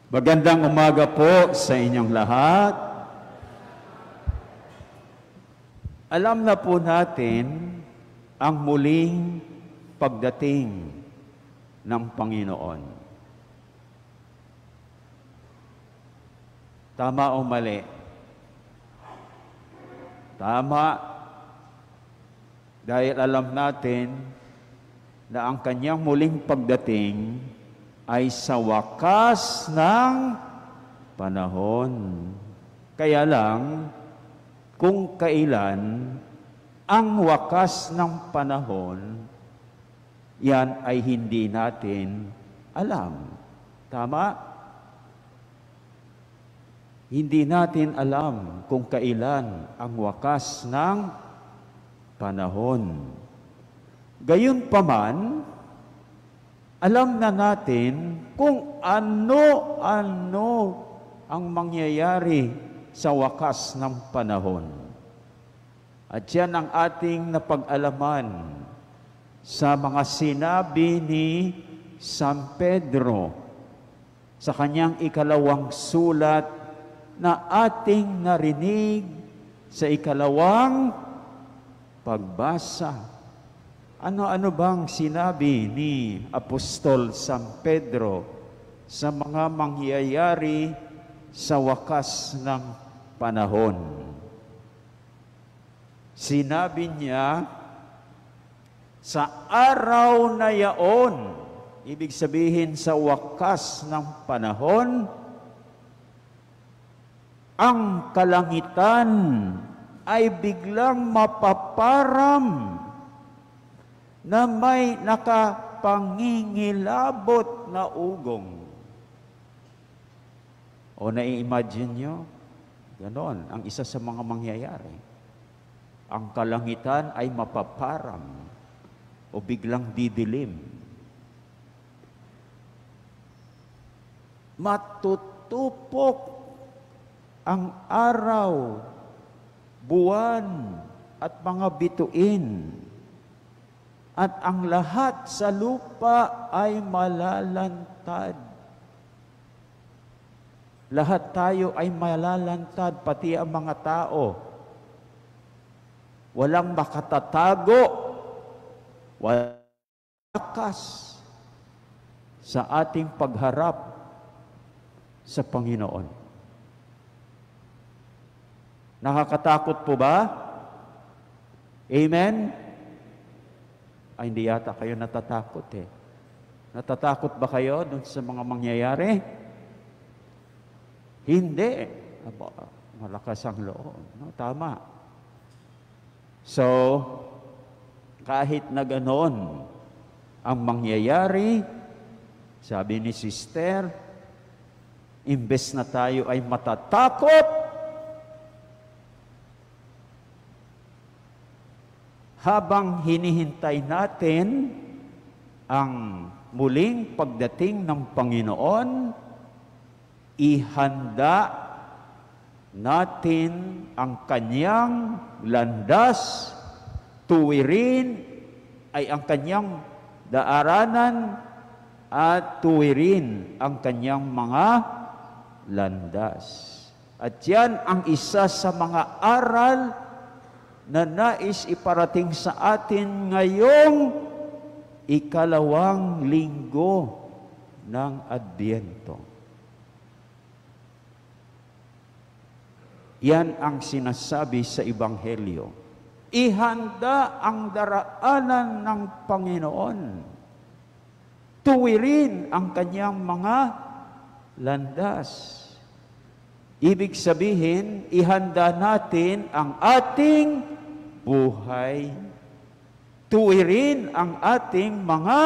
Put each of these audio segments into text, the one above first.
Magandang umaga po sa inyong lahat. Alam na po natin ang muling pagdating ng Panginoon. Tama o mali? Tama. Dahil alam natin na ang kanyang muling pagdating ay sa wakas ng panahon. Kaya lang, kung kailan ang wakas ng panahon, yan ay hindi natin alam. Tama? Hindi natin alam kung kailan ang wakas ng panahon. Gayunpaman, alam na natin kung ano-ano ang mangyayari sa wakas ng panahon. At yan ang ating napag-alaman sa mga sinabi ni San Pedro sa kanyang ikalawang sulat na ating narinig sa ikalawang pagbasa. Ano-ano bang sinabi ni Apostol San Pedro sa mga mangyayari sa wakas ng panahon? Sinabi niya, sa araw na yaon, ibig sabihin sa wakas ng panahon, ang kalangitan ay biglang mapaparam na may nakapangingilabot na ugong. O nai-imagine nyo? Ganon, ang isa sa mga mangyayari. Ang kalangitan ay mapaparam o biglang didilim. Matutupok ang araw, buwan, at mga bituin. At ang lahat sa lupa ay malalantad. Lahat tayo ay malalantad, pati ang mga tao. Walang makatatago, walang lakas sa ating pagharap sa Panginoon. Nakakatakot po ba? Amen? Ay, hindi yata kayo natatakot eh. Natatakot ba kayo dun sa mga mangyayari? Hindi. Malakas ang loob. No? Tama. So, kahit na ganon ang mangyayari, sabi ni Sister, imbes na tayo ay matatakot, habang hinihintay natin ang muling pagdating ng Panginoon, ihanda natin ang kanyang landas, tuwirin ay ang kanyang daaranan, at tuwirin ang kanyang mga landas. At yan ang isa sa mga aral na nais iparating sa atin ngayong ikalawang linggo ng Adbyento. Yan ang sinasabi sa Ebanghelyo. Ihanda ang daraanan ng Panginoon. Tuwirin ang kanyang mga landas. Ibig sabihin, ihanda natin ang ating buhay. Tuwirin ang ating mga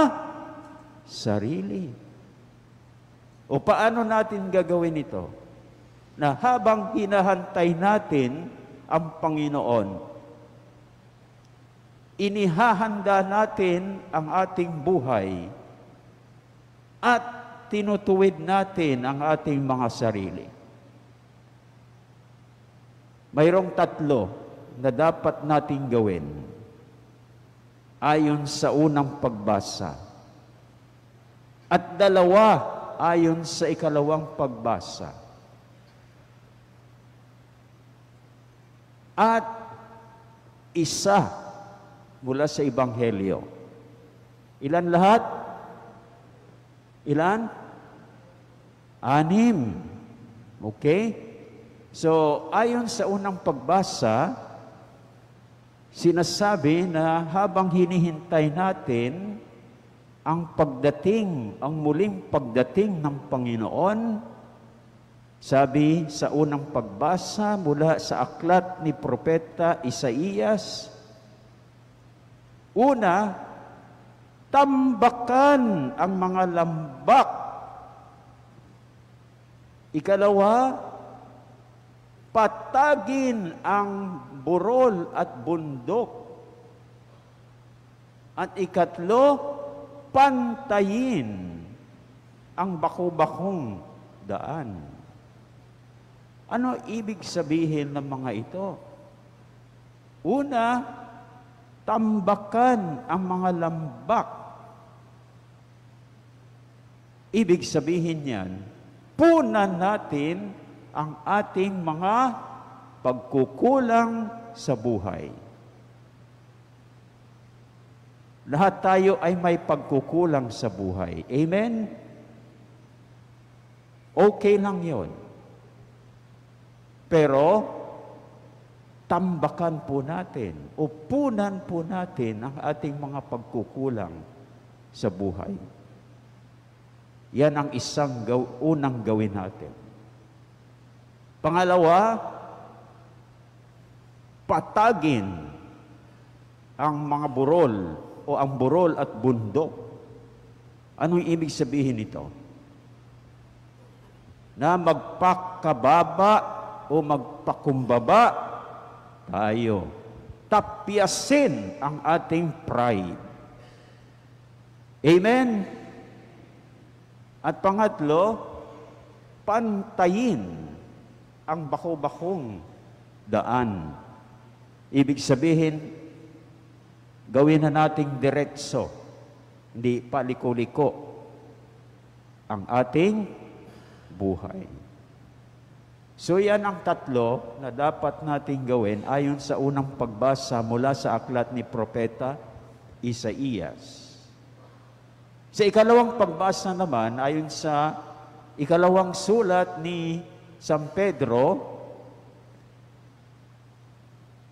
sarili. O paano natin gagawin ito? Na habang hinahantay natin ang Panginoon, inihahanda natin ang ating buhay at tinutuwid natin ang ating mga sarili. Mayroong tatlo na dapat nating gawin ayon sa unang pagbasa. At dalawa ayon sa ikalawang pagbasa. At isa mula sa Ebanghelyo. Ilan lahat? Ilan? 6. Okay? So, ayon sa unang pagbasa, sinasabi na habang hinihintay natin ang pagdating, ang muling pagdating ng Panginoon, sabi sa unang pagbasa mula sa aklat ni Propeta Isaías, una, tambakan ang mga lambak. Ikalawa, patagin ang burol at bundok. At ikatlo, pantayin ang bako-bakong daan. Ano ibig sabihin ng mga ito? Una, tambakan ang mga lambak. Ibig sabihin yan, punan natin ang ating mga pagkukulang sa buhay. Lahat tayo ay may pagkukulang sa buhay. Amen? Okay lang yon. Pero, tambakan po natin o punan po natin ang ating mga pagkukulang sa buhay. Yan ang isang unang gawin natin. Pangalawa, patagin ang mga burol o ang burol at bundok. Anong ibig sabihin nito? Na magpakababa o magpakumbaba tayo. Tapyasin ang ating pride. Amen? At pangatlo, pantayin ang bako-bakong daan. Ibig sabihin, gawin na nating diretso, hindi paliko-liko ang ating buhay. So yan ang tatlo na dapat nating gawin ayon sa unang pagbasa mula sa aklat ni Propeta Isaías. Sa ikalawang pagbasa naman, ayon sa ikalawang sulat ni San Pedro,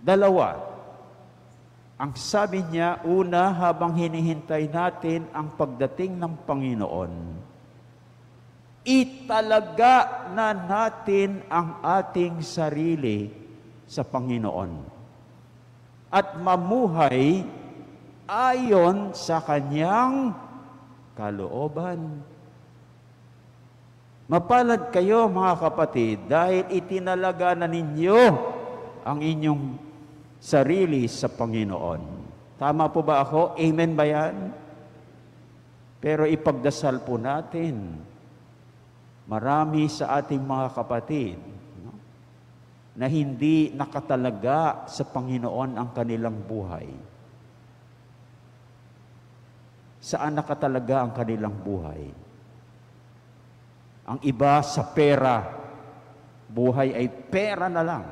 2. Ang sabi niya, una, habang hinihintay natin ang pagdating ng Panginoon, italaga na natin ang ating sarili sa Panginoon at mamuhay ayon sa Kanyang kalooban. Mapalad kayo mga kapatid dahil itinalaga na ninyo ang inyong sarili sa Panginoon. Tama po ba ako? Amen ba yan? Pero ipagdasal po natin, marami sa ating mga kapatid na hindi nakatalaga sa Panginoon ang kanilang buhay. Saan nakatalaga ang kanilang buhay? Ang iba sa pera. Buhay ay pera na lang.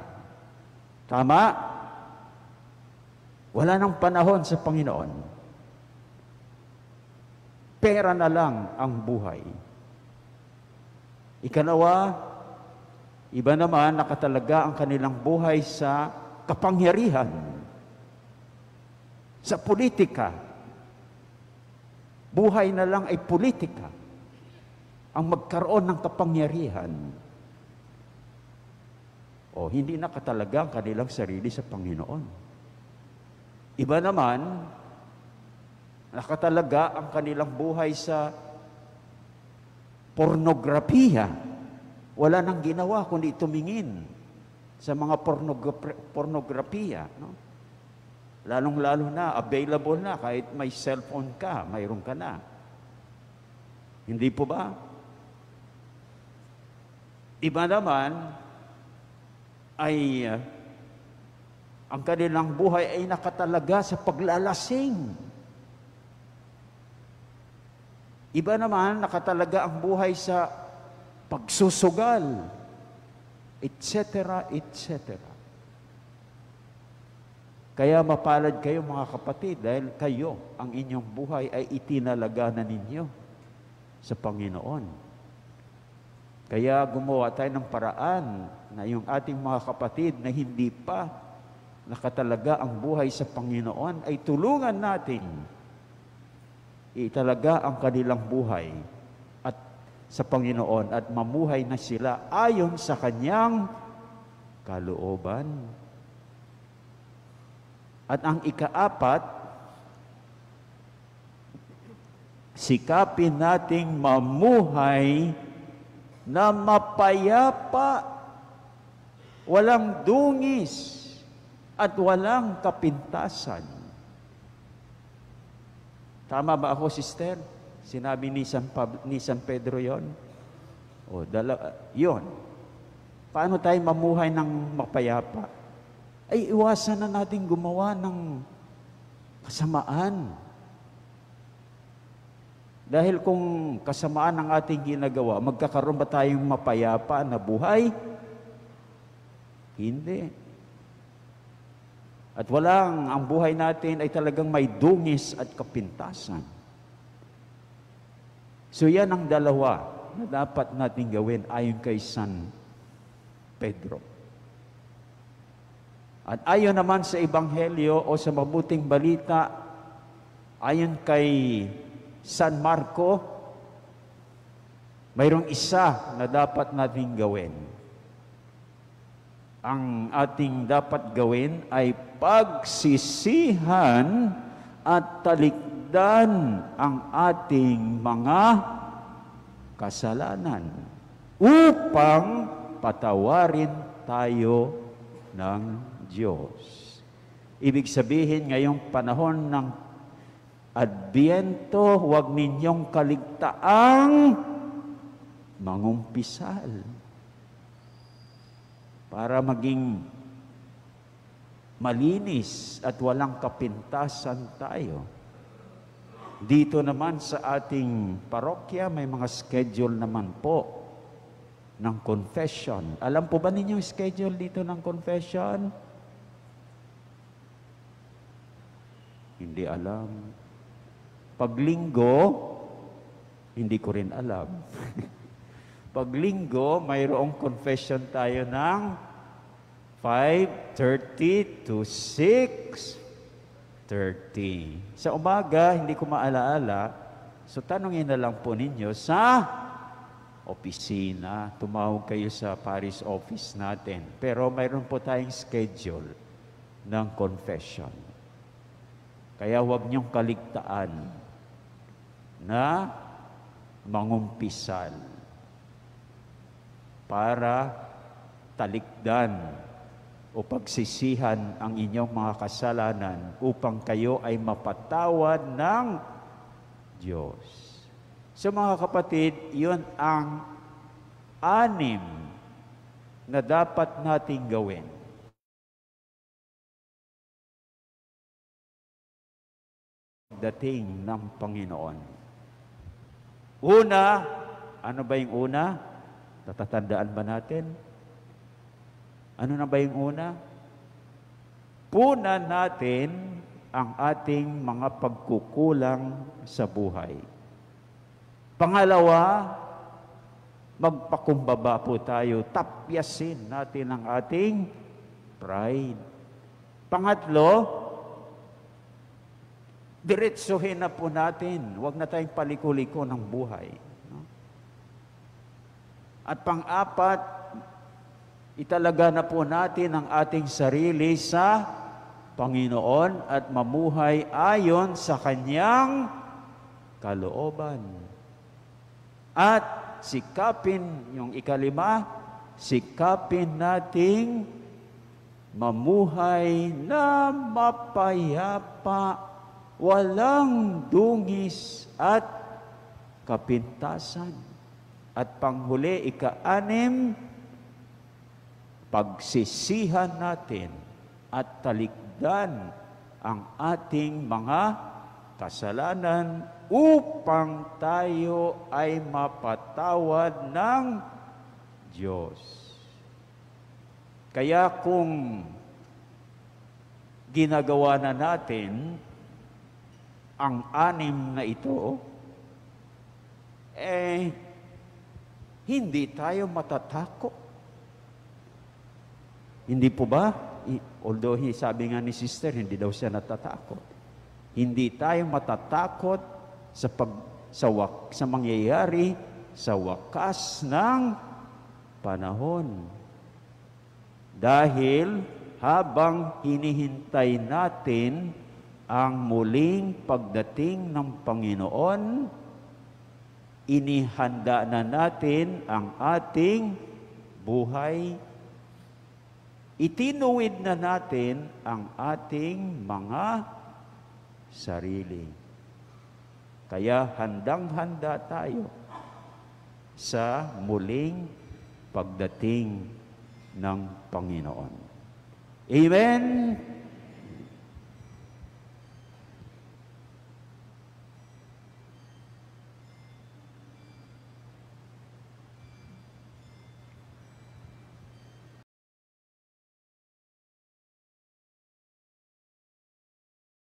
Tama? Wala nang panahon sa Panginoon. Pera na lang ang buhay. Ikalawa, iba naman nakatalaga ang kanilang buhay sa kapangyarihan, sa politika. Buhay na lang ay politika ang magkaroon ng kapangyarihan. O hindi nakatalaga ang kanilang sarili sa Panginoon. Iba naman, nakatalaga ang kanilang buhay sa pornografiya. Wala nang ginawa kundi tumingin sa mga pornografiya. No? Lalong-lalo na, available na, kahit may cellphone ka, mayroon ka na. Hindi po ba? Iba naman ay ang kanilang buhay ay nakatalaga sa paglalasing. Iba naman, nakatalaga ang buhay sa pagsusugal, etc., etc. Kaya mapalad kayo mga kapatid dahil kayo, ang inyong buhay ay itinalaga na ninyo sa Panginoon. Kaya gumawa tayo ng paraan na yung ating mga kapatid na hindi pa nakatalaga ang buhay sa Panginoon ay tulungan natin italaga ang kanilang buhay at sa Panginoon at mamuhay na sila ayon sa Kanyang kalooban. At ang ikaapat, sikapin nating mamuhay na mapayapa, walang dungis, at walang kapintasan. Tama ba ako, sister? Sinabi ni San Pedro yon? Yon. Paano tayo mamuhay ng mapayapa? Ay iwasan na natin gumawa ng kasamaan. Dahil kung kasamaan ang ating ginagawa, magkakaroon ba tayong mapayapa na buhay? Hindi. At ang buhay natin ay talagang may dungis at kapintasan. So yan ang dalawa na dapat natin gawin ayon kay San Pedro. At ayon naman sa Ebanghelyo o sa mabuting balita, ayon kay San Marco, mayroong isa na dapat nating gawin. Ang ating dapat gawin ay pagsisihan at talikdan ang ating mga kasalanan upang patawarin tayo ng Diyos. Ibig sabihin, ngayong panahon ng Adbyento, huwag ninyong kaligtaang mangumpisal para maging malinis at walang kapintasan tayo. Dito naman sa ating parokya, may mga schedule naman po ng confession. Alam po ba ninyo yung schedule dito ng confession? Hindi alam. Paglinggo, hindi ko rin alam. Paglinggo, mayroong confession tayo ng 5:30 to 6:30. Sa umaga, hindi ko maalaala. So, tanungin na lang po ninyo sa opisina. Tumawag kayo sa parish office natin. Pero mayroon po tayong schedule ng confession. Kaya huwag niyong kaligtaan na mangumpisal para talikdan o pagsisihan ang inyong mga kasalanan upang kayo ay mapatawad ng Diyos. So mga kapatid, yun ang 6 na dapat nating gawin. Dating ng Panginoon. Una, ano ba yung una? Natatandaan ba natin? Ano na ba yung una? Punan natin ang ating mga pagkukulang sa buhay. Pangalawa, magpakumbaba po tayo. Tapyasin natin ang ating pride. Pangatlo, diretsuhin na po natin. Huwag na tayong paliko-liko ng buhay. No? At pang-apat, italaga na po natin ang ating sarili sa Panginoon at mamuhay ayon sa Kanyang kalooban. At sikapin, yung ikalima, sikapin nating mamuhay na mapayapa, walang dungis at kapintasan. At panghuli, ika-6, pagsisihan natin at talikdan ang ating mga kasalanan upang tayo ay mapatawad ng Diyos. Kaya kung ginagawa na natin ang anim na ito, hindi tayo matatakot. Hindi po ba? Although sabi nga ni sister, hindi daw siya natatakot. Hindi tayo matatakot sa mangyayari sa wakas ng panahon. Dahil habang hinihintay natin ang muling pagdating ng Panginoon, inihanda na natin ang ating buhay. Itinuwid na natin ang ating mga sarili. Kaya handang-handa tayo sa muling pagdating ng Panginoon. Amen?